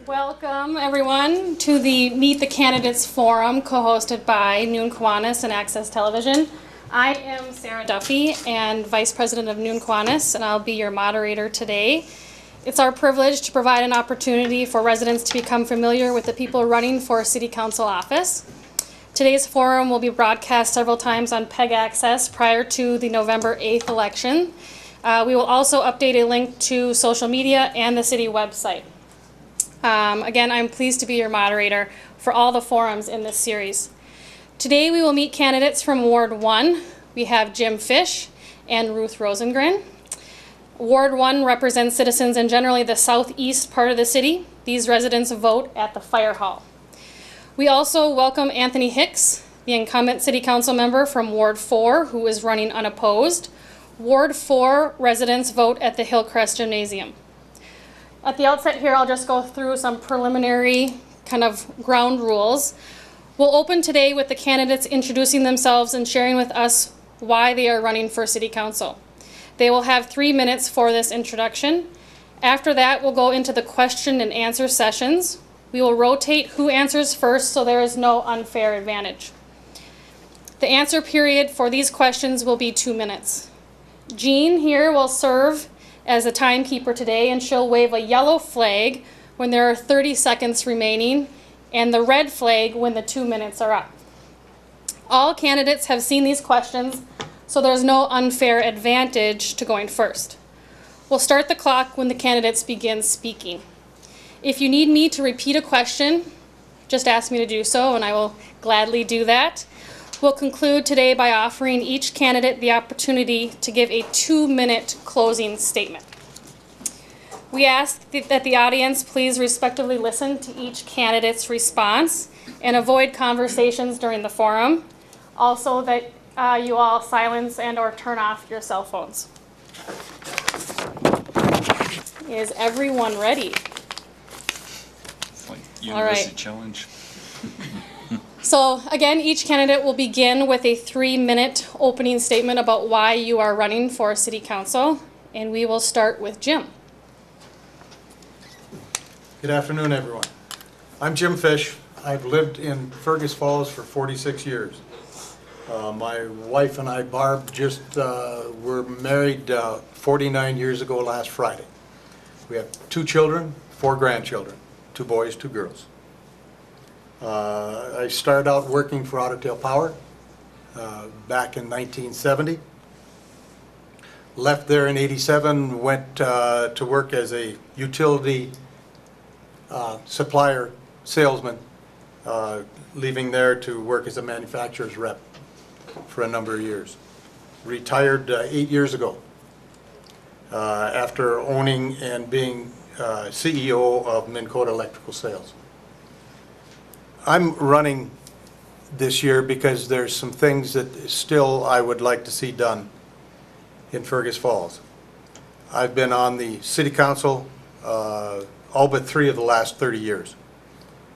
Welcome, everyone, to the Meet the Candidates Forum, co-hosted by Noon Kiwanis and Access Television. I am Sarah Duffy, and Vice President of Noon Kiwanis, and I'll be your moderator today. It's our privilege to provide an opportunity for residents to become familiar with the people running for City Council office. Today's forum will be broadcast several times on PEG Access prior to the November 8th election. We will also update a link to social media and the city website. Again, I'm pleased to be your moderator for all the forums in this series. Today we will meet candidates from Ward 1. We have Jim Fish and Ruth Rosengren. Ward 1 represents citizens in generally the southeast part of the city. These residents vote at the fire hall. We also welcome Anthony Hicks, the incumbent city council member from Ward 4, who is running unopposed. Ward 4 residents vote at the Hillcrest Gymnasium. At the outset here, I'll just go through some preliminary kind of ground rules. We'll open today with the candidates introducing themselves and sharing with us why they are running for City Council. They will have 3 minutes for this introduction. After that, we'll go into the question and answer sessions. We will rotate who answers first so there is no unfair advantage. The answer period for these questions will be 2 minutes. Jean here will serve as a timekeeper today, and she'll wave a yellow flag when there are 30 seconds remaining and the red flag when the 2 minutes are up. All candidates have seen these questions, so there's no unfair advantage to going first. We'll start the clock when the candidates begin speaking. If you need me to repeat a question, just ask me to do so and I will gladly do that. We'll conclude today by offering each candidate the opportunity to give a 2-minute closing statement. We ask that the audience please respectively listen to each candidate's response and avoid conversations during the forum. Also that you all silence and or turn off your cell phones. Is everyone ready? It's like university challenge. So again, each candidate will begin with a 3-minute opening statement about why you are running for City Council, and we will start with Jim. Good afternoon, everyone. I'm Jim Fish. I've lived in Fergus Falls for 46 years. My wife and I, Barb, just were married 49 years ago last Friday. We have 2 children, 4 grandchildren, 2 boys, 2 girls. I started out working for Otter Power back in 1970. Left there in '87, went to work as a utility supplier salesman, leaving there to work as a manufacturer's rep for a number of years. Retired 8 years ago after owning and being CEO of Minn Kota Electrical Sales. I'm running this year because there's some things that still I would like to see done in Fergus Falls. I've been on the City Council all but 3 of the last 30 years,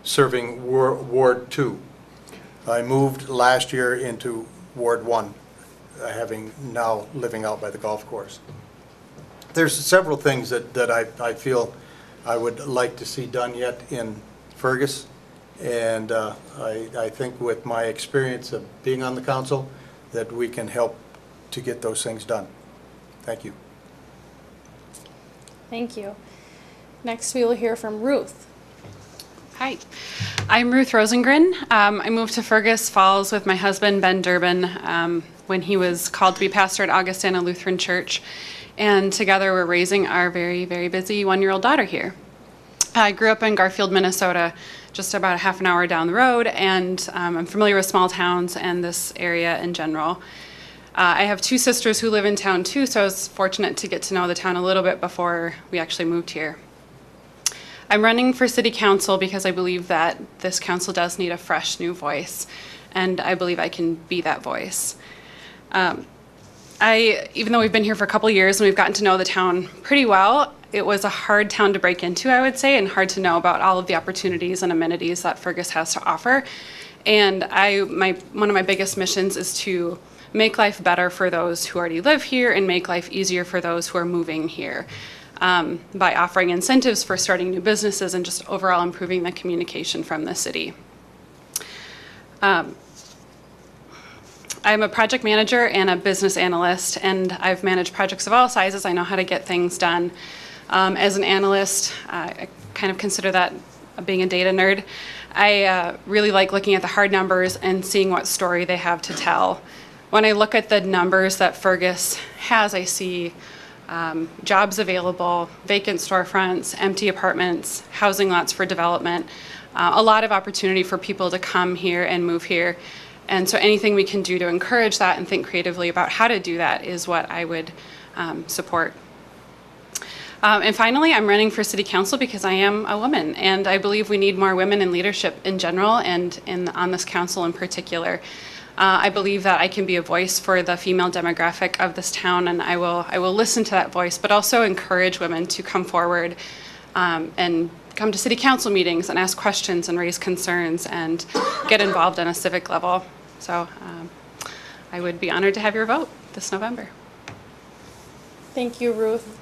serving Ward 2. I moved last year into Ward 1, having now living out by the golf course. There's several things that I feel I would like to see done yet in Fergus. And I think with my experience of being on the council that we can help to get those things done. Thank you. Thank you. Next we will hear from Ruth. Hi, I'm Ruth Rosengren. I moved to Fergus Falls with my husband, Ben Durbin, when he was called to be pastor at Augustana Lutheran Church. And together we're raising our very, very busy 1-year-old daughter here. I grew up in Garfield, Minnesota, just about a half an hour down the road, and I'm familiar with small towns and this area in general. I have 2 sisters who live in town too, so I was fortunate to get to know the town a little bit before we actually moved here. I'm running for City Council because I believe that this council does need a fresh new voice, and I believe I can be that voice. Even though we've been here for a couple years and we've gotten to know the town pretty well, it was a hard town to break into, I would say, and hard to know about all of the opportunities and amenities that Fergus has to offer. And one of my biggest missions is to make life better for those who already live here and make life easier for those who are moving here. by offering incentives for starting new businesses and just overall improving the communication from the city. I'm a project manager and a business analyst, and I've managed projects of all sizes. I know how to get things done. As an analyst, I kind of consider that being a data nerd. I really like looking at the hard numbers and seeing what story they have to tell. When I look at the numbers that Fergus has, I see jobs available, vacant storefronts, empty apartments, housing lots for development, a lot of opportunity for people to come here and move here. And so anything we can do to encourage that and think creatively about how to do that is what I would support. And finally, I'm running for city council because I am a woman, and I believe we need more women in leadership in general and on this council in particular. I believe that I can be a voice for the female demographic of this town, and I will listen to that voice, but also encourage women to come forward and come to city council meetings and ask questions and raise concerns and get involved on a civic level. So I would be honored to have your vote this November. Thank you, Ruth.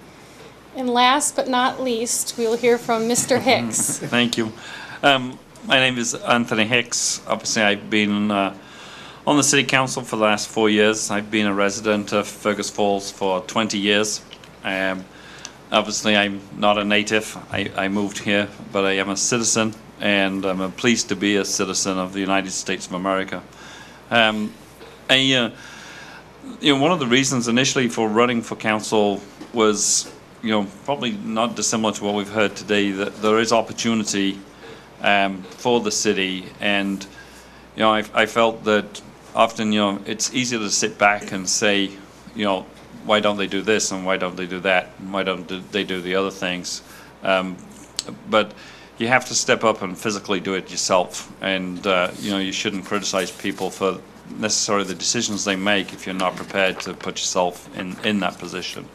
And last but not least, we will hear from Mr. Hicks. Thank you. My name is Anthony Hicks. Obviously, I've been on the City Council for the last 4 years. I've been a resident of Fergus Falls for 20 years. Obviously, I'm not a native. I moved here, but I am a citizen, and I'm pleased to be a citizen of the United States of America. One of the reasons initially for running for council was, probably not dissimilar to what we've heard today, that there is opportunity for the city, and I felt that often it's easier to sit back and say, why don't they do this and why don't they do that and why don't they do the other things, but you have to step up and physically do it yourself, and you shouldn't criticize people for necessarily the decisions they make if you're not prepared to put yourself in that position.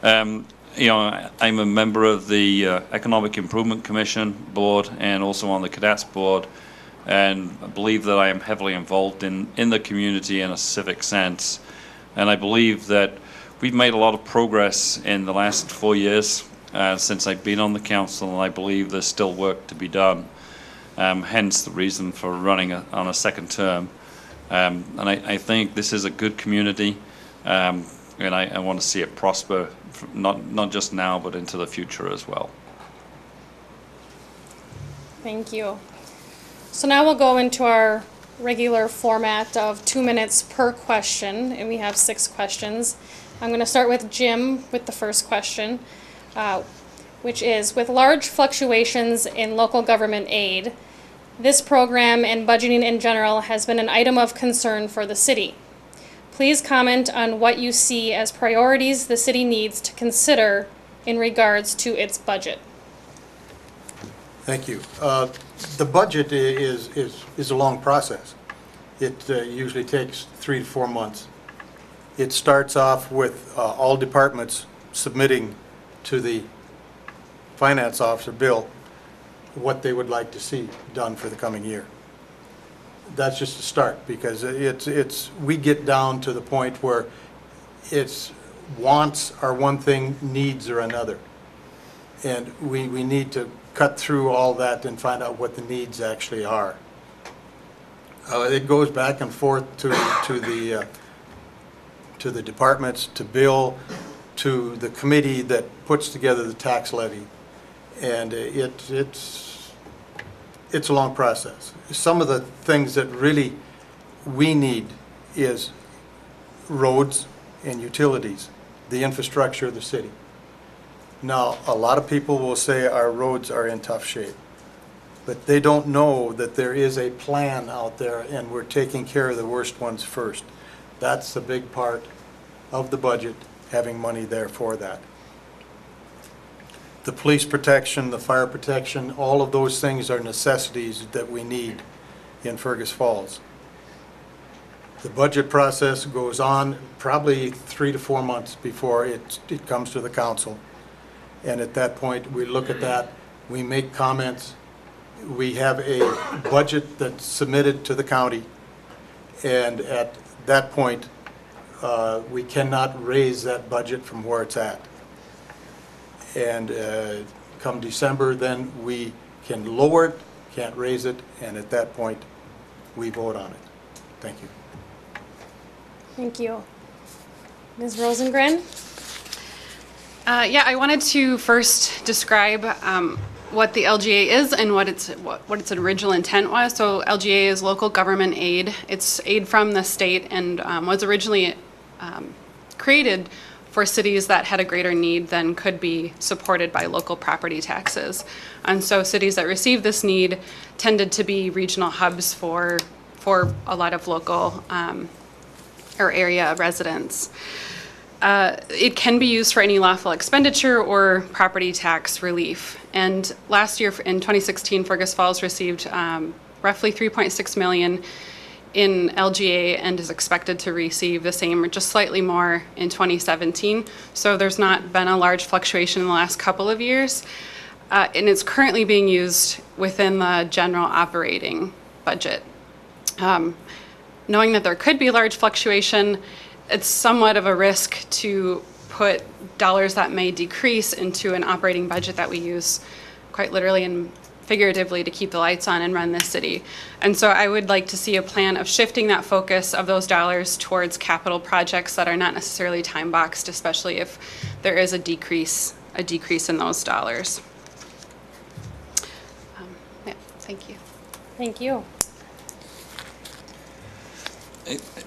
I'm a member of the Economic Improvement Commission board and also on the Cadets board, and I believe that I am heavily involved in the community in a civic sense. And I believe that we've made a lot of progress in the last 4 years since I've been on the council, and I believe there's still work to be done. Hence the reason for running on a second term. And I think this is a good community, and I want to see it prosper, not just now, but into the future as well. Thank you. So now we'll go into our regular format of 2 minutes per question, and we have 6 questions. I'm going to start with Jim with the first question, which is, with large fluctuations in local government aid, this program and budgeting in general has been an item of concern for the city. Please comment on what you see as priorities the city needs to consider in regards to its budget. Thank you. The budget is a long process. It usually takes 3 to 4 months. It starts off with all departments submitting to the finance officer, Bill, what they would like to see done for the coming year. That's just a start, because we get down to the point where it's wants are one thing, needs are another. And we need to cut through all that and find out what the needs actually are. It goes back and forth to the departments, to Bill, to the committee that puts together the tax levy, and it's a long process. Some of the things that really we need is roads and utilities, the infrastructure of the city. Now, a lot of people will say our roads are in tough shape, but they don't know that there is a plan out there and we're taking care of the worst ones first. That's the big part of the budget, having money there for that. The police protection, the fire protection, all of those things are necessities that we need in Fergus Falls. The budget process goes on probably 3 to 4 months before it comes to the council. And at that point, we look at that, we make comments, we have a budget that's submitted to the county, and at that point, we cannot raise that budget from where it's at. And come December, then we can lower it, can't raise it, and at that point, we vote on it. Thank you. Thank you. Ms. Rosengren? Yeah, I wanted to first describe what the LGA is and what its original intent was. So LGA is local government aid. It's aid from the state and was originally created for cities that had a greater need than could be supported by local property taxes. And so cities that received this need tended to be regional hubs for a lot of local or area residents. It can be used for any lawful expenditure or property tax relief. And last year, in 2016, Fergus Falls received roughly $3.6 million in LGA and is expected to receive the same or just slightly more in 2017. So there's not been a large fluctuation in the last couple of years. And it's currently being used within the general operating budget. Knowing that there could be large fluctuation, it's somewhat of a risk to put dollars that may decrease into an operating budget that we use quite literally and figuratively to keep the lights on and run this city. And so I would like to see a plan of shifting that focus of those dollars towards capital projects that are not necessarily time boxed, especially if there is a decrease in those dollars. Yeah, thank you. Thank you.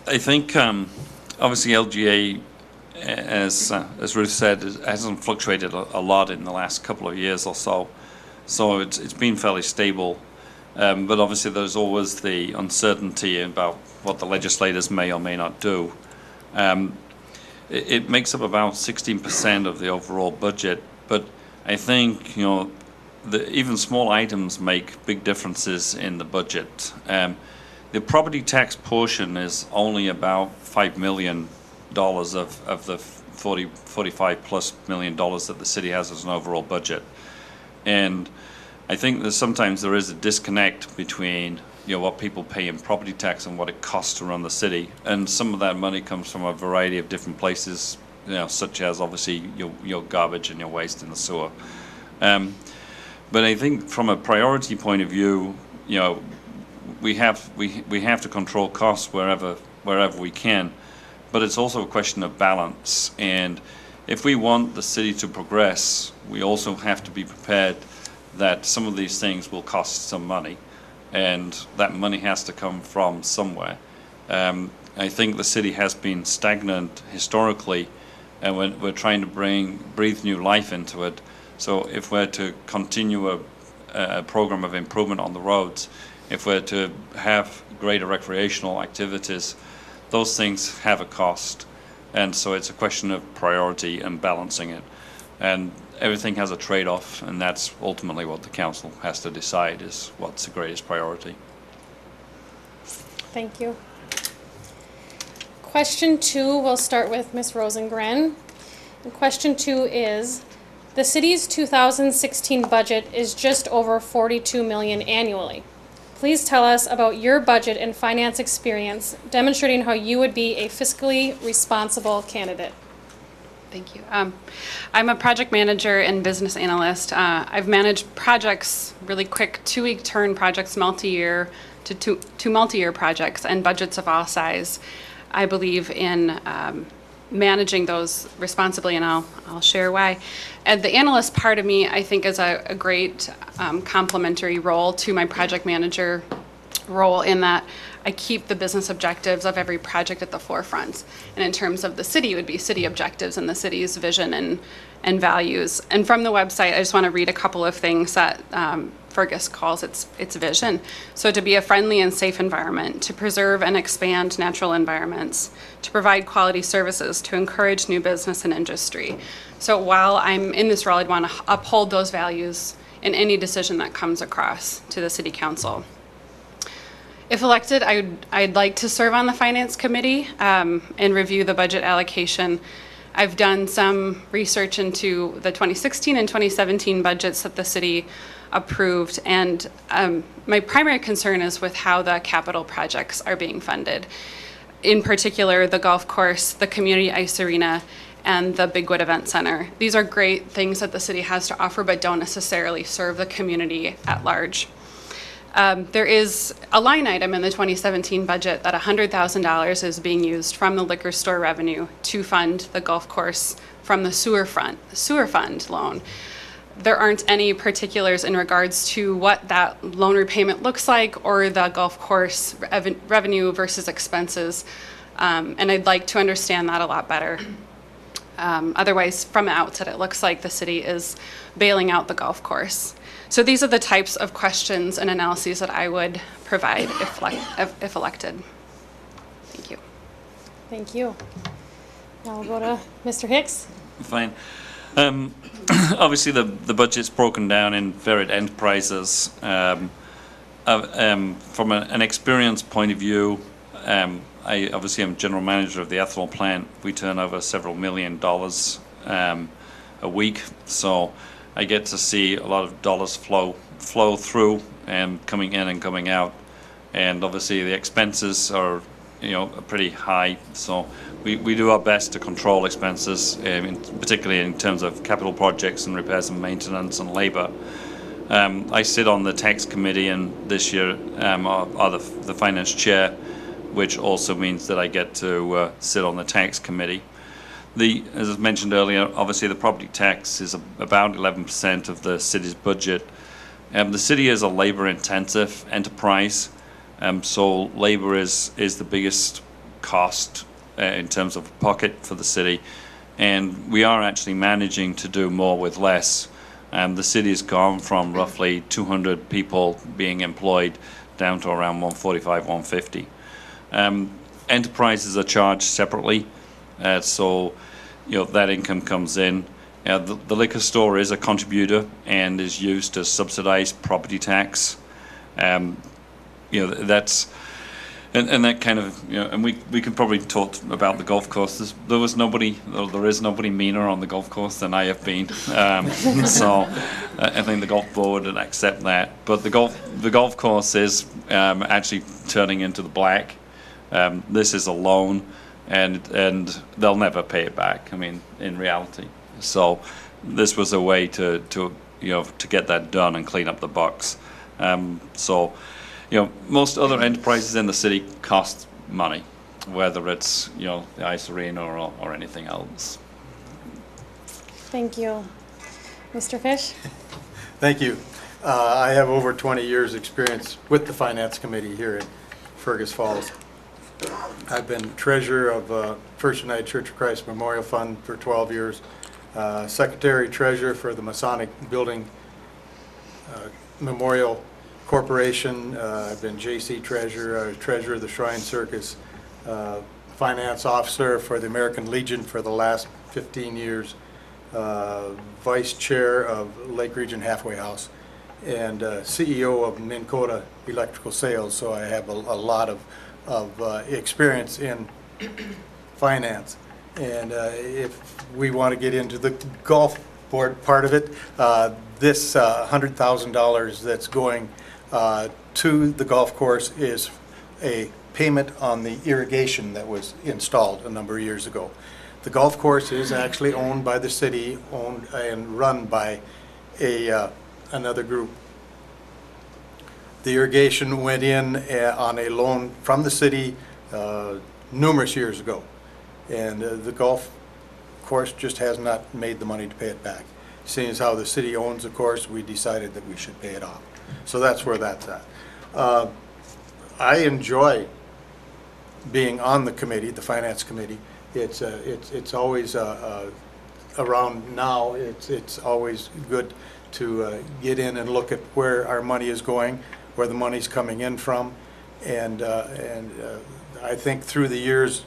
I think obviously LGA, as Ruth said, hasn't fluctuated a lot in the last couple of years or so. So it's been fairly stable, but obviously there's always the uncertainty about what the legislators may or may not do. It makes up about 16% of the overall budget, but I think, you know, even small items make big differences in the budget. The property tax portion is only about $5 million of the 45 plus $1 million that the city has as an overall budget. And I think that sometimes there is a disconnect between, you know, what people pay in property tax and what it costs to run the city. And some of that money comes from a variety of different places, you know, such as obviously your garbage and your waste in the sewer. But I think from a priority point of view, you know, we have to control costs wherever we can, but it's also a question of balance. And if we want the city to progress, we also have to be prepared that some of these things will cost some money, and that money has to come from somewhere. I think the city has been stagnant historically, and we're trying to breathe new life into it. So if we're to continue a program of improvement on the roads, if we're to have greater recreational activities, those things have a cost. And so it's a question of priority and balancing it. And everything has a trade-off, and that's ultimately what the council has to decide is what's the greatest priority. Thank you. Question 2, we'll start with Ms. Rosengren. And question 2 is, the city's 2016 budget is just over $42 million annually. Please tell us about your budget and finance experience, demonstrating how you would be a fiscally responsible candidate. Thank you. I'm a project manager and business analyst. I've managed projects, really quick 2-week turn projects, multi-year to two multi-year projects and budgets of all size. I believe in managing those responsibly, and I'll share why. And the analyst part of me, I think, is a great complementary role to my project manager role, in that I keep the business objectives of every project at the forefront. And in terms of the city, it would be city objectives and the city's vision and values. And from the website, I just want to read a couple of things that Fergus calls its vision. So to be a friendly and safe environment, to preserve and expand natural environments, to provide quality services, to encourage new business and industry. So while I'm in this role, I'd want to uphold those values in any decision that comes across to the city council. If elected, I'd like to serve on the finance committee and review the budget allocation. I've done some research into the 2016 and 2017 budgets that the city approved, and my primary concern is with how the capital projects are being funded. In particular, the golf course, the community ice arena, and the Bigwood Event Center. These are great things that the city has to offer, but don't necessarily serve the community at large. There is a line item in the 2017 budget that $100,000 is being used from the liquor store revenue to fund the golf course from the sewer fund loan. There aren't any particulars in regards to what that loan repayment looks like or the golf course revenue versus expenses. And I'd like to understand that a lot better. Otherwise, from the outset, it looks like the city is bailing out the golf course. So these are the types of questions and analyses that I would provide if elected. Thank you. Thank you. Now we'll go to Mr. Hicks. Fine. Obviously, the budget's broken down in varied enterprises. From an experience point of view, I obviously am general manager of the ethanol plant. We turn over several $1 million a week, so I get to see a lot of dollars flow through and coming in and coming out. And obviously, the expenses are pretty high, so we do our best to control expenses, particularly in terms of capital projects and repairs and maintenance and labor. I sit on the tax committee, and this year are the finance chair, which also means that I get to sit on the tax committee. As I mentioned earlier, obviously the property tax is about 11% of the city's budget. The city is a labor-intensive enterprise, so labor is the biggest cost in terms of pocket for the city, and we are actually managing to do more with less. The city has gone from roughly 200 people being employed down to around 145, 150. Enterprises are charged separately, so that income comes in. The liquor store is a contributor and is used to subsidize property tax. That's and that kind of and we could probably talk about the golf course. There is nobody meaner on the golf course than I have been. So I think the golf board would accept that. But the golf course is actually turning into the black. This is a loan, and they'll never pay it back. I mean, in reality. So this was a way to get that done and clean up the books. Most other enterprises in the city cost money, whether it's the ice arena or anything else. Thank you. Mr. Fish? Thank you. I have over 20 years' experience with the Finance Committee here in Fergus Falls. I've been treasurer of First United Church of Christ Memorial Fund for 12 years, secretary treasurer for the Masonic Building Memorial Corporation. I've been JC treasurer, treasurer of the Shrine Circus, finance officer for the American Legion for the last 15 years, vice chair of Lake Region Halfway House, and CEO of Minn Kota Electrical Sales. So I have a lot of experience in finance. And if we want to get into the golf board part of it, this $100,000 that's going to the golf course is a payment on the irrigation that was installed a number of years ago. The golf course is actually owned by the city, owned and run by another group. The irrigation went in on a loan from the city numerous years ago, and the golf course just has not made the money to pay it back. Seeing as how the city owns the course, we decided that we should pay it off. So that's where that's at. I enjoy being on the committee, the finance committee. It's always around now. It's always good to get in and look at where our money is going, where the money's coming in from, and I think through the years,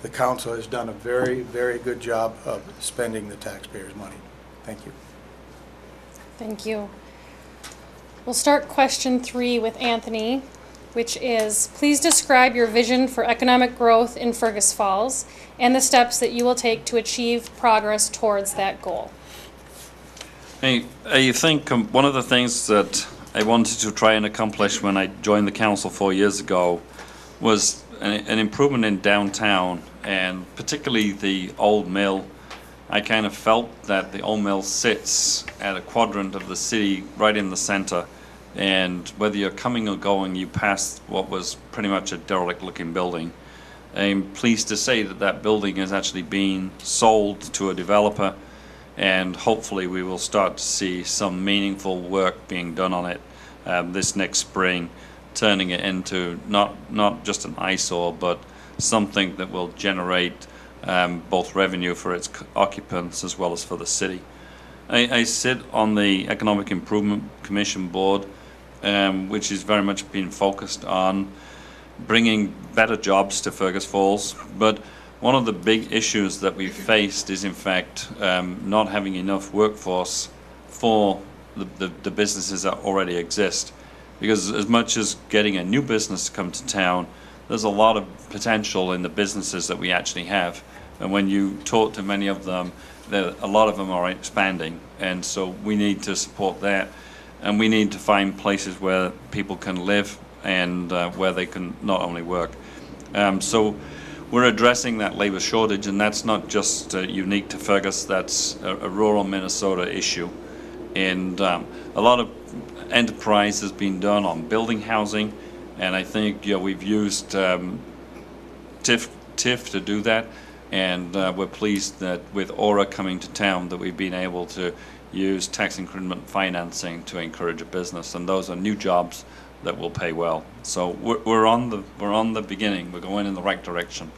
the council has done a very, very good job of spending the taxpayers' money. Thank you. Thank you. We'll start question 3 with Anthony, which is, please describe your vision for economic growth in Fergus Falls and the steps that you will take to achieve progress towards that goal. I think one of the things that I wanted to try and accomplish when I joined the council 4 years ago was an improvement in downtown, and particularly the old mill I kind of felt that the old mill sits at a quadrant of the city right in the center, and whether you're coming or going, you pass what was pretty much a derelict looking building. I'm pleased to say that that building is actually being sold to a developer, and hopefully we will start to see some meaningful work being done on it this next spring, turning it into not just an eyesore, but something that will generate both revenue for its occupants as well as for the city. I sit on the Economic Improvement Commission board, which is very much been focused on bringing better jobs to Fergus Falls. But one of the big issues that we've faced is, in fact, not having enough workforce for the businesses that already exist. Because as much as getting a new business to come to town, there's a lot of potential in the businesses that we actually have. And when you talk to many of them, a lot of them are expanding. And so we need to support that. And we need to find places where people can live and where they can not only work. So we're addressing that labor shortage, and that's not just unique to Fergus, that's a rural Minnesota issue. And a lot of enterprise has been done on building housing, and I think we've used TIF to do that, and we're pleased that with Aura coming to town that we've been able to use tax increment financing to encourage a business, and those are new jobs that will pay well. So we're on the beginning. We're going in the right direction.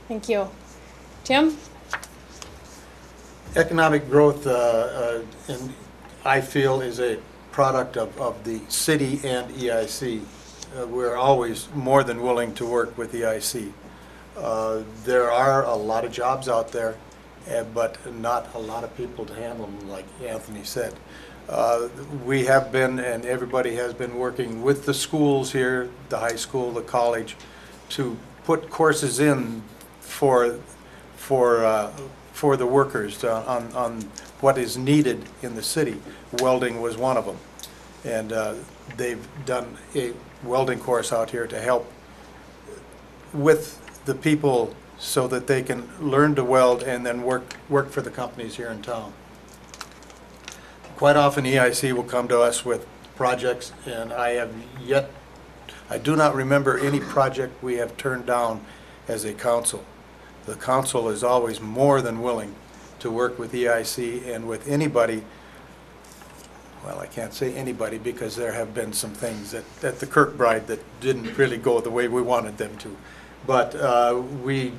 Thank you. Jim? Economic growth, I feel, is a product of the city and EIC. We're always more than willing to work with EIC. There are a lot of jobs out there, but not a lot of people to handle them, like Anthony said. We have been, and everybody has been working with the schools here, the high school, the college, to put courses in for the workers on what is needed in the city. Welding was one of them, and they've done a welding course out here to help with the people so that they can learn to weld and then work for the companies here in town. Quite often EIC will come to us with projects, and I do not remember any project we have turned down as a council. The council is always more than willing to work with EIC and with anybody. Well, I can't say anybody because there have been some things at the Kirkbride that didn't really go the way we wanted them to. But we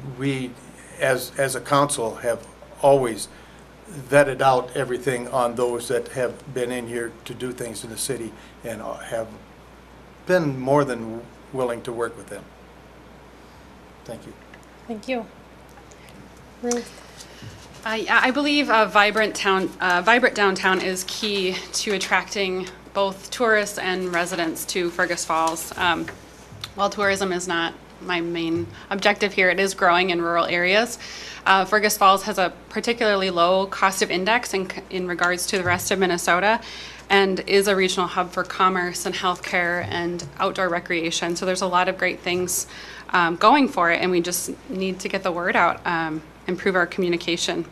as a council have always vetted out everything on those that have been in here to do things in the city and have been more than willing to work with them. Thank you. Thank you. Ruth? I believe a vibrant downtown is key to attracting both tourists and residents to Fergus Falls. While tourism is not my main objective here, it is growing in rural areas. Fergus Falls has a particularly low cost of index in regards to the rest of Minnesota, and is a regional hub for commerce and healthcare and outdoor recreation. So there's a lot of great things going for it, and we just need to get the word out, improve our communication.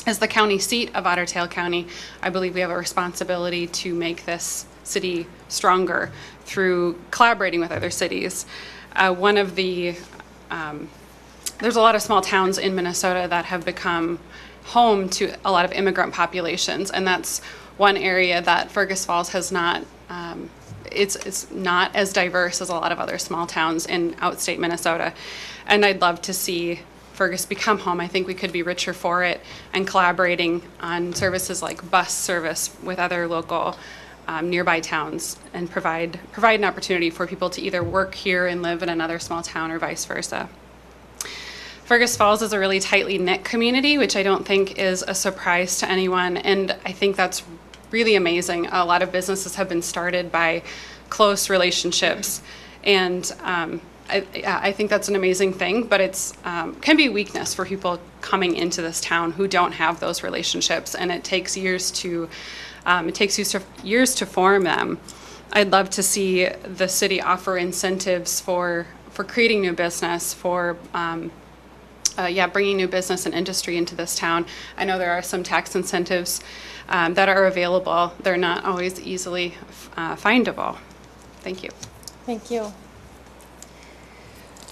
As the county seat of Otter Tail County, I believe we have a responsibility to make this city stronger through collaborating with other cities. There's a lot of small towns in Minnesota that have become home to a lot of immigrant populations, and that's one area that Fergus Falls has not, it's not as diverse as a lot of other small towns in outstate Minnesota. And I'd love to see Fergus become home. I think we could be richer for it, and collaborating on services like bus service with other local nearby towns, and provide an opportunity for people to either work here and live in another small town or vice versa. Fergus Falls is a really tightly knit community, which I don't think is a surprise to anyone, and I think that's really amazing. A lot of businesses have been started by close relationships, and I think that's an amazing thing, but it's can be a weakness for people coming into this town who don't have those relationships, and it takes years to form them. I'd love to see the city offer incentives for creating new business, for bringing new business and industry into this town. I know there are some tax incentives that are available. They're not always easily findable. Thank you. Thank you.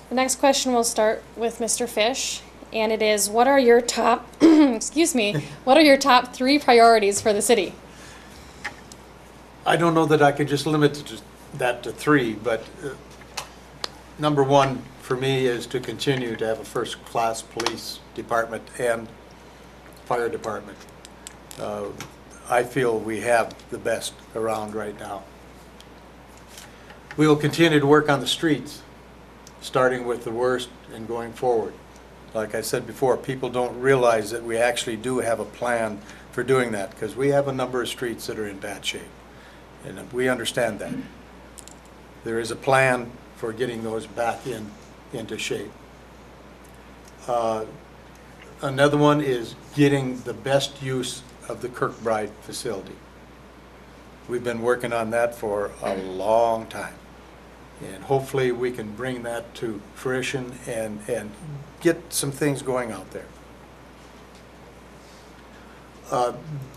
The next question will start with Mr. Fish, and it is, what are your top, excuse me, what are your top 3 priorities for the city? I don't know that I could just limit that to 3, but number 1 for me is to continue to have a first-class police department and fire department. I feel we have the best around right now. We will continue to work on the streets, starting with the worst and going forward. Like I said before, people don't realize that we actually do have a plan for doing that, because we have a number of streets that are in bad shape, and we understand that. There is a plan for getting those back into shape. Another one is getting the best use of the Kirkbride facility. We've been working on that for a long time, and hopefully we can bring that to fruition and get some things going out there.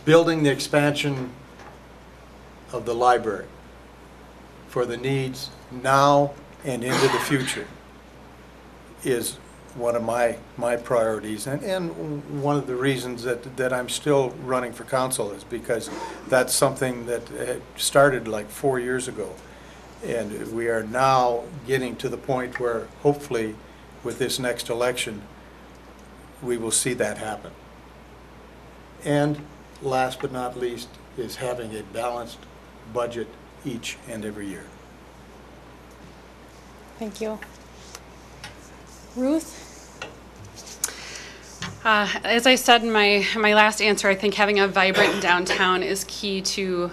Building the expansion of the library for the needs now and into the future is one of my priorities, and one of the reasons that I'm still running for council is because that's something that started like 4 years ago, and we are now getting to the point where hopefully with this next election we will see that happen. And last but not least is having a balanced budget each and every year. Thank you. Ruth? As I said in my last answer, I think having a vibrant downtown is key to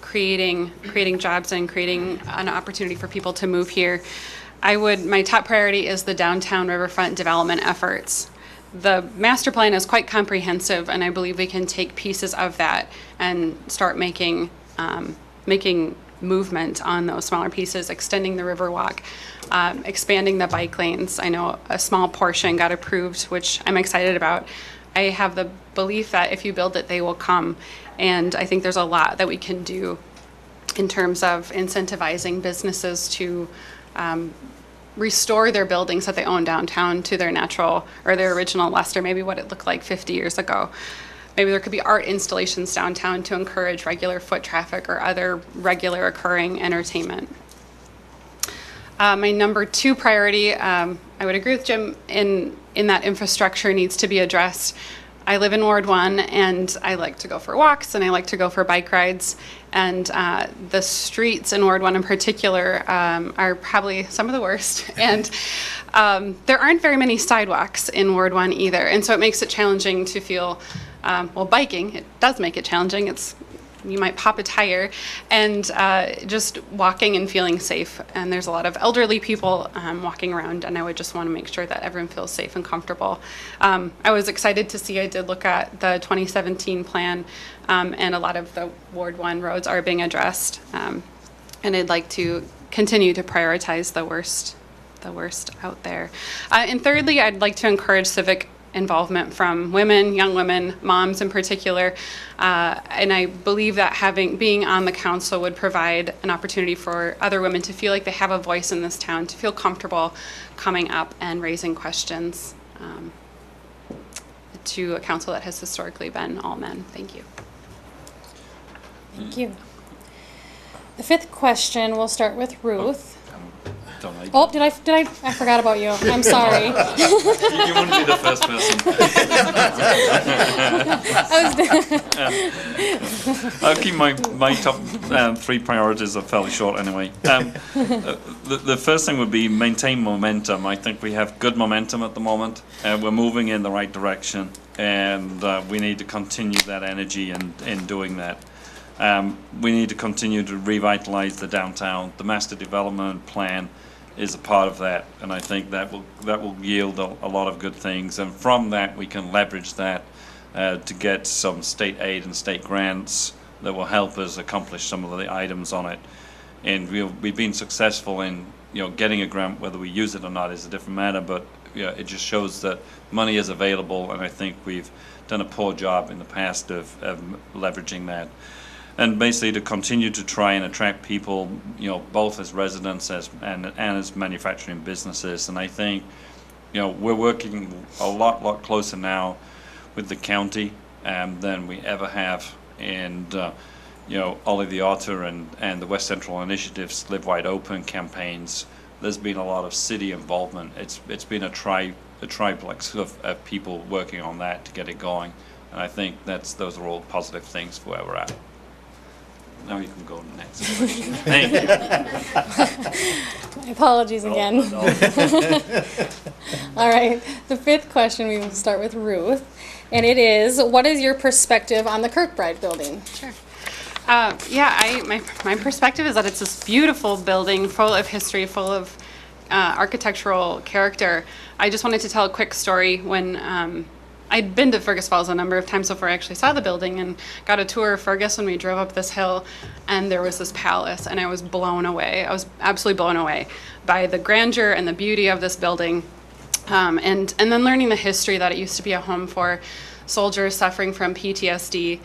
creating jobs and creating an opportunity for people to move here. My top priority is the downtown riverfront development efforts. The master plan is quite comprehensive, and I believe we can take pieces of that and start making movement on those smaller pieces, extending the Riverwalk, expanding the bike lanes. I know a small portion got approved, which I'm excited about. I have the belief that if you build it, they will come. And I think there's a lot that we can do in terms of incentivizing businesses to restore their buildings that they own downtown to their natural or their original luster, maybe what it looked like 50 years ago. Maybe there could be art installations downtown to encourage regular foot traffic or other regular occurring entertainment. My number 2 priority, I would agree with Jim in that infrastructure needs to be addressed. I live in Ward 1, and I like to go for walks and I like to go for bike rides. And the streets in Ward 1 in particular are probably some of the worst. And there aren't very many sidewalks in Ward 1 either. And so it makes it challenging to feel, biking, it does make it challenging. You might pop a tire, and just walking and feeling safe. And there's a lot of elderly people walking around, and I would just want to make sure that everyone feels safe and comfortable. I was excited to see, I did look at the 2017 plan, and a lot of the Ward 1 roads are being addressed. And I'd like to continue to prioritize the worst out there. And thirdly, I'd like to encourage civic involvement from women, young women, moms in particular, and I believe that being on the council would provide an opportunity for other women to feel like they have a voice in this town, to feel comfortable coming up and raising questions to a council that has historically been all men. Thank you. Thank you. The 5th question, we'll start with Ruth. Don't Did I forgot about you. I'm sorry. You wouldn't be the first person. I'll keep my top 3 priorities are fairly short anyway. The first thing would be maintain momentum. I think we have good momentum at the moment. We're moving in the right direction, and we need to continue that energy in doing that. We need to continue to revitalize the downtown. The master development plan is a part of that, and I think that will yield a lot of good things, and from that we can leverage that to get some state aid and state grants that will help us accomplish some of the items on it. And we've been successful in getting a grant. Whether we use it or not is a different matter, but it just shows that money is available, and I think we've done a poor job in the past of leveraging that. And basically to continue to try and attract people, both as residents and as manufacturing businesses. And I think, we're working a lot closer now with the county than we ever have. And, Ollie the Otter and the West Central Initiatives, Live Wide Open campaigns, there's been a lot of city involvement. It's been a triplex of people working on that to get it going. And I think those are all positive things for where we're at. Now you can go to the next question. Thank you. My apologies again. All right, the fifth question, we will start with Ruth, and it is, what is your perspective on the Kirkbride building? Sure. My perspective is that it's this beautiful building full of history, full of architectural character. I just wanted to tell a quick story. When I'd been to Fergus Falls a number of times before I actually saw the building, and got a tour of Fergus when we drove up this hill, and there was this palace, and I was blown away. I was absolutely blown away by the grandeur and the beauty of this building, and then learning the history that it used to be a home for soldiers suffering from PTSD.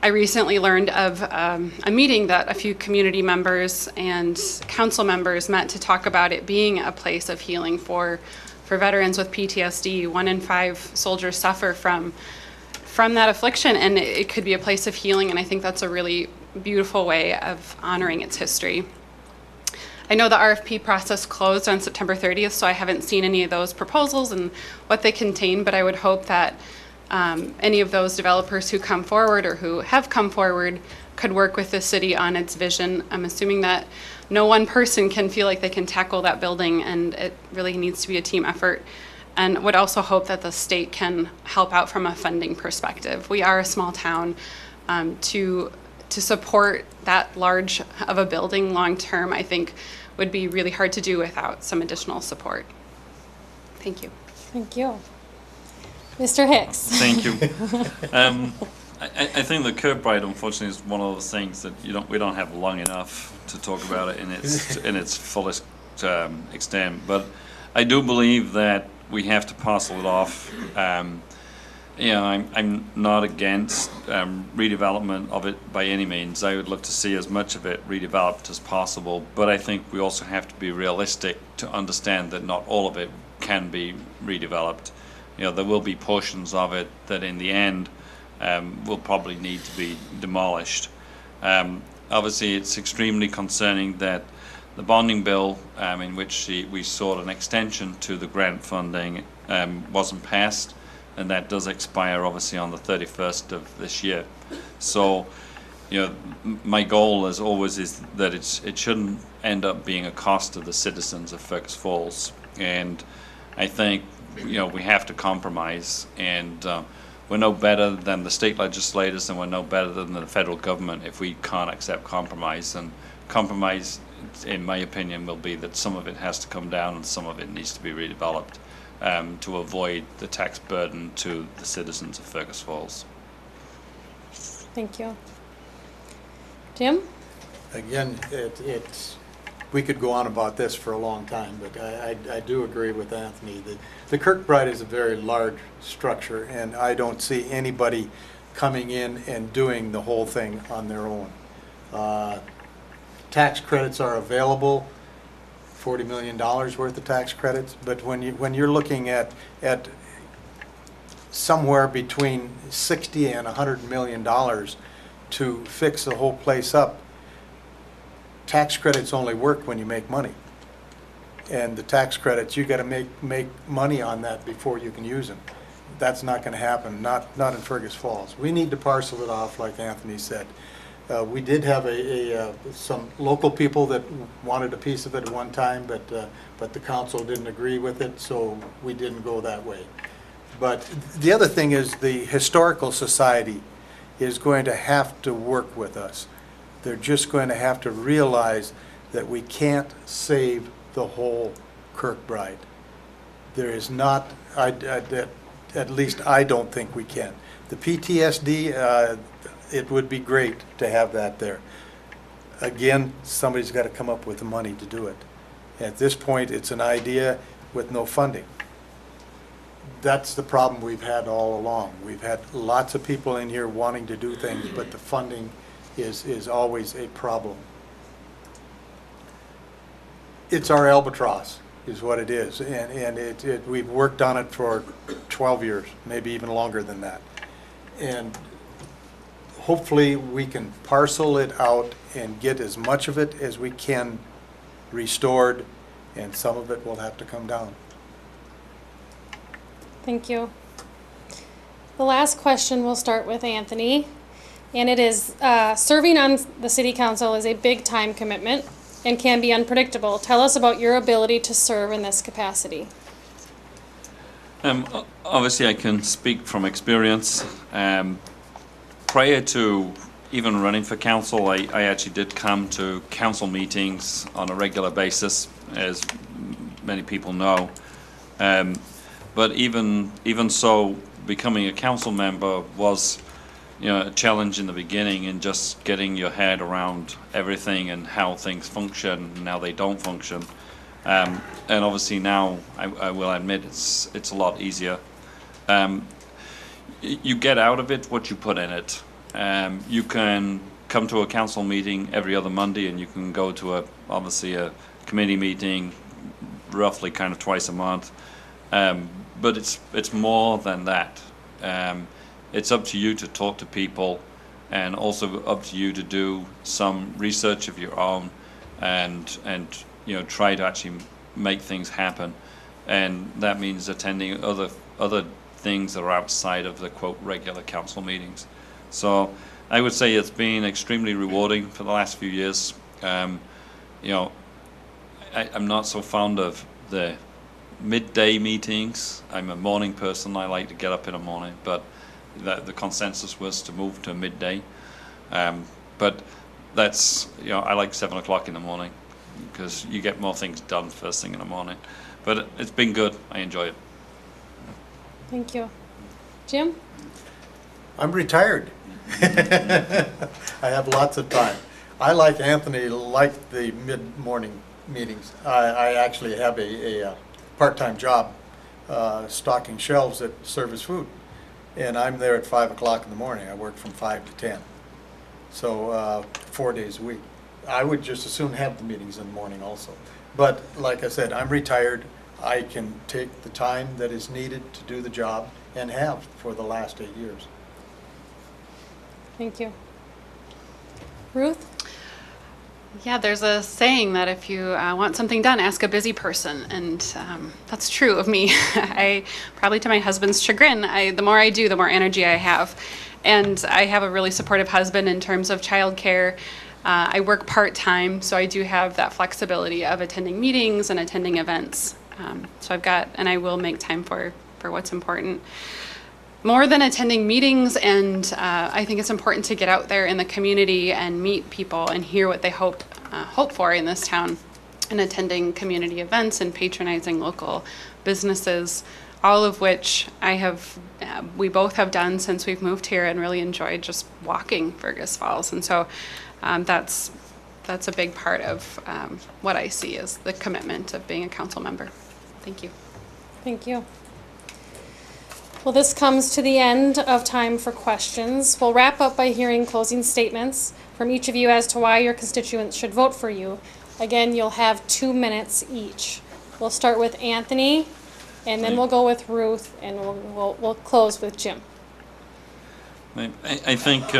I recently learned of a meeting that a few community members and council members met to talk about it being a place of healing for veterans with PTSD. 1 in 5 soldiers suffer from that affliction, and it could be a place of healing, and I think that's a really beautiful way of honoring its history. I know the RFP process closed on September 30th, so I haven't seen any of those proposals and what they contain, but I would hope that any of those developers who come forward or who have come forward could work with the city on its vision. I'm assuming that no one person can feel like they can tackle that building, and it really needs to be a team effort. And would also hope that the state can help out from a funding perspective. We are a small town. To support that large of a building long term, I think would be really hard to do without some additional support. Thank you. Thank you. Mr. Hicks. Thank you. I think the Kirkbride, unfortunately, is one of those things that we don't have long enough to talk about it in its fullest extent. But I do believe that we have to parcel it off. I'm not against redevelopment of it by any means. I would love to see as much of it redeveloped as possible. But I think we also have to be realistic to understand that not all of it can be redeveloped. There will be portions of it that in the end will probably need to be demolished. Obviously, it's extremely concerning that the bonding bill in which we sought an extension to the grant funding wasn't passed, and that does expire obviously on the 31st of this year. So, my goal as always is that it shouldn't end up being a cost to the citizens of Fergus Falls, and I think we have to compromise, and we're no better than the state legislators, and we're no better than the federal government if we can't accept compromise. And compromise, in my opinion, will be that some of it has to come down and some of it needs to be redeveloped to avoid the tax burden to the citizens of Fergus Falls. Thank you. Jim? Again, we could go on about this for a long time, but I do agree with Anthony that the Kirkbride is a very large structure, and I don't see anybody coming in and doing the whole thing on their own. Tax credits are available, $40 million worth of tax credits, but when you're looking at somewhere between $60 and $100 million to fix the whole place up, tax credits only work when you make money. And the tax credits, you got to make money on that before you can use them. That's not going to happen, not in Fergus Falls. We need to parcel it off, like Anthony said. We did have some local people that wanted a piece of it at one time, but the council didn't agree with it, so we didn't go that way. But the other thing is the Historical Society is going to have to work with us. They're just going to have to realize that we can't save the whole Kirkbride. There is not, at least I don't think we can. The PTSD, it would be great to have that there. Again, somebody's got to come up with the money to do it. At this point, it's an idea with no funding. that's the problem we've had all along. We've had lots of people in here wanting to do things, but the funding is always a problem. It's our albatross, is what it is, and we've worked on it for 12 years, maybe even longer than that. And hopefully we can parcel it out and get as much of it as we can restored, and some of it will have to come down. Thank you. The last question will start with Anthony, and it is, serving on the city council is a big time commitment and can be unpredictable. Tell us about your ability to serve in this capacity. Obviously, I can speak from experience. Prior to even running for council, I actually did come to council meetings on a regular basis, as many people know. But even so, becoming a council member was, a challenge in the beginning, and just getting your head around everything and how things function and how they don't function. And obviously now, I will admit, it's a lot easier. You get out of it what you put in it. You can come to a council meeting every other Monday, and you can go to obviously a committee meeting roughly kind of twice a month. But it's more than that. It's up to you to talk to people, and also up to you to do some research of your own, and try to actually make things happen. And that means attending other things that are outside of the quote regular council meetings. So I would say it's been extremely rewarding for the last few years. I'm not so fond of the midday meetings. I'm a morning person. I like to get up in the morning, but the consensus was to move to midday. But that's, I like 7 o'clock in the morning, because you get more things done first thing in the morning. But it's been good. I enjoy it. Thank you. Jim? I'm retired. I have lots of time. I, like Anthony, like the mid-morning meetings. I actually have a part-time job stocking shelves at Service Food, and I'm there at 5 o'clock in the morning. I work from 5 to 10, so 4 days a week. I would just as soon have the meetings in the morning also. But like I said, I'm retired. I can take the time that is needed to do the job, and have for the last 8 years. Thank you. Ruth? Yeah, there's a saying that if you want something done, ask a busy person, and that's true of me. I probably, to my husband's chagrin, the more I do, the more energy I have. And I have a really supportive husband in terms of childcare. I work part-time, so I do have that flexibility of attending meetings and attending events. So I will make time for what's important. More than attending meetings, and I think it's important to get out there in the community and meet people and hear what they hope for in this town, and attending community events and patronizing local businesses, all of which we both have done since we've moved here, and really enjoyed just walking Fergus Falls. And so that's a big part of what I see as the commitment of being a council member. Thank you. Thank you. Well, this comes to the end of time for questions. We'll wrap up by hearing closing statements from each of you as to why your constituents should vote for you. Again, you'll have 2 minutes each. We'll start with Anthony, and then we'll go with Ruth, and we'll close with Jim. I think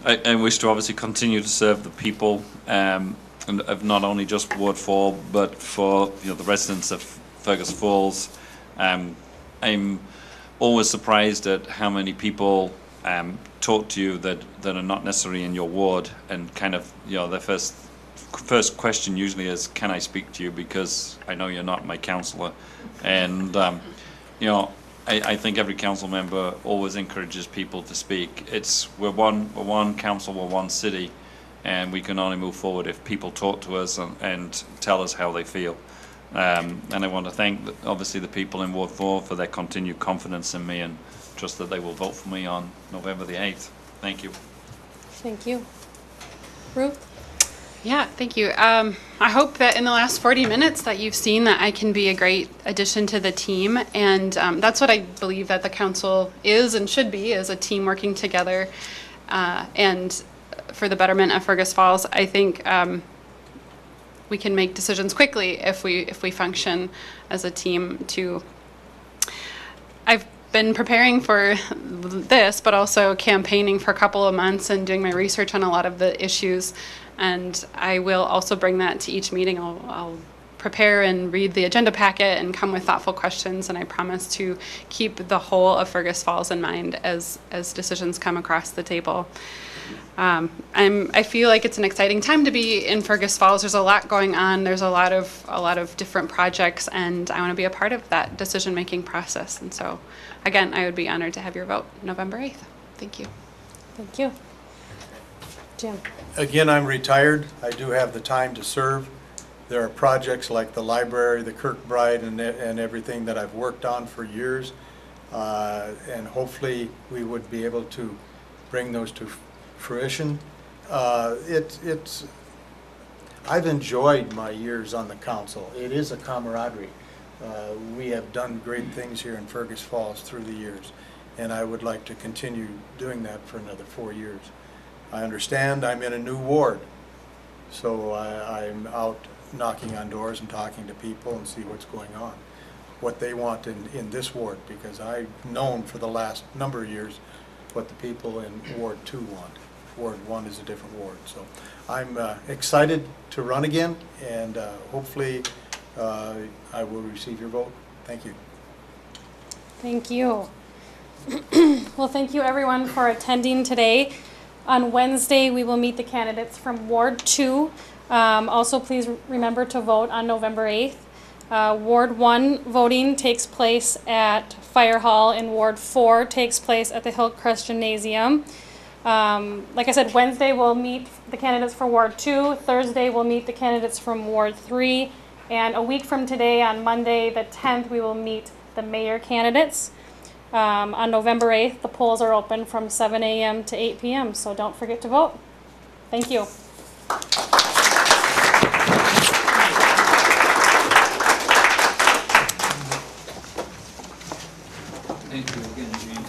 I wish to obviously continue to serve the people, and of not only just Ward 4, but for the residents of Fergus Falls. I'm always surprised at how many people talk to you that are not necessarily in your ward, and kind of their first question usually is, can I speak to you, because I know you're not my councillor. And I think every council member always encourages people to speak. We're one council, we're one city, and we can only move forward if people talk to us and tell us how they feel. And I want to thank, obviously, the people in Ward 4 for their continued confidence in me, and trust that they will vote for me on November the 8th. Thank you. Thank you. Ruth? Yeah, thank you. I hope that in the last 40 minutes that you've seen that I can be a great addition to the team. And that's what I believe that the council is and should be, is a team working together. And for the betterment of Fergus Falls, I think we can make decisions quickly if we function as a team to. I've been preparing for this, but also campaigning for a couple of months and doing my research on a lot of the issues. And I will also bring that to each meeting. I'll prepare and read the agenda packet and come with thoughtful questions. And I promise to keep the whole of Fergus Falls in mind as decisions come across the table. I feel like it's an exciting time to be in Fergus Falls. There's a lot going on. There's a lot of different projects, and I want to be a part of that decision-making process. And so, again, I would be honored to have your vote November 8th. Thank you. Thank you. Jim. Again, I'm retired. I do have the time to serve. There are projects like the library, the Kirkbride, and everything that I've worked on for years. And hopefully we would be able to bring those to fruition. I've enjoyed my years on the council. It is a camaraderie. We have done great things here in Fergus Falls through the years, and I would like to continue doing that for another 4 years. I understand I'm in a new ward, so I'm out knocking on doors and talking to people and see what's going on, what they want in this ward, because I've known for the last number of years what the people in Ward 2 want. Ward 1 is a different ward. So I'm excited to run again, and hopefully I will receive your vote. Thank you. Thank you. Well, thank you everyone for attending today. On Wednesday, we will meet the candidates from Ward 2. Also, please remember to vote on November 8th. Ward 1 voting takes place at Fire Hall, and Ward 4 takes place at the Hillcrest Gymnasium. Like I said, Wednesday we'll meet the candidates for Ward 2. Thursday we'll meet the candidates from Ward 3. And a week from today, on Monday the 10th, we will meet the mayor candidates. On November 8th, the polls are open from 7 a.m. to 8 p.m., so don't forget to vote. Thank you. Thank you again, Jean.